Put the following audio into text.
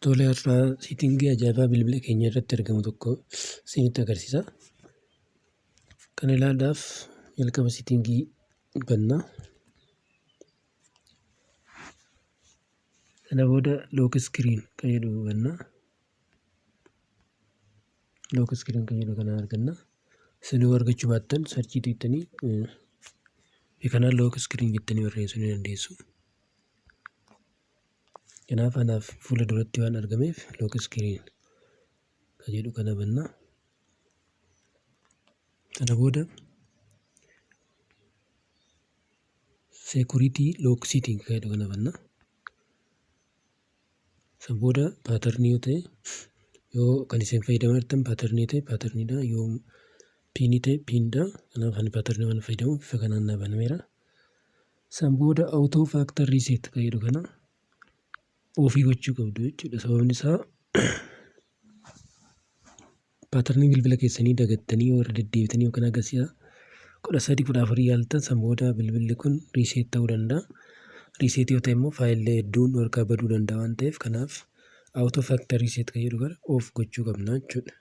Tole har'aa siitingii ajaa'ibaa bilbila keenya irratti argamu tokko isinitti agarsiisa. Kana ilaaluudhaaf jalqaba siitingii bannaa. Sana booda look screen kan jedhu bannaa. Look screen kan jedhu kana arganna. Isin yoo argachuu baattan sarchii jettanii kanaan look screen jettanii barreessuu ni dandeessu. Kanaaf anaaf fuula duratti waan argameef look screen kan jedhu kana bannaa. Sana booda security lock setting kan jedhu kana bannaa. Sana booda paaternii yoo ta'e yoo kan isin fayyadamartan paaternii ta'e paaterniidha, yoo piinii ta'e piinidha. Kanaaf ani paaternii waan fayyadamuuf bifa kanaan naa banameera. Sana booda auto factory reset kan jedhu kana ofii gochuu qabdu jechuudha. Sababni isaa paaternii bilbila keessanii dagattanii warra deddeebitanii yookaan agarsiisa 13-14 yaaltan sana booda bilbilli kun reset ta'uu danda'a. Reset yoo ta'e immoo faayilee hedduun harkaa baduu danda'a waan ta'eef kanaaf auto factory reset kan jedhu kana off gochuu qabna jechuudha.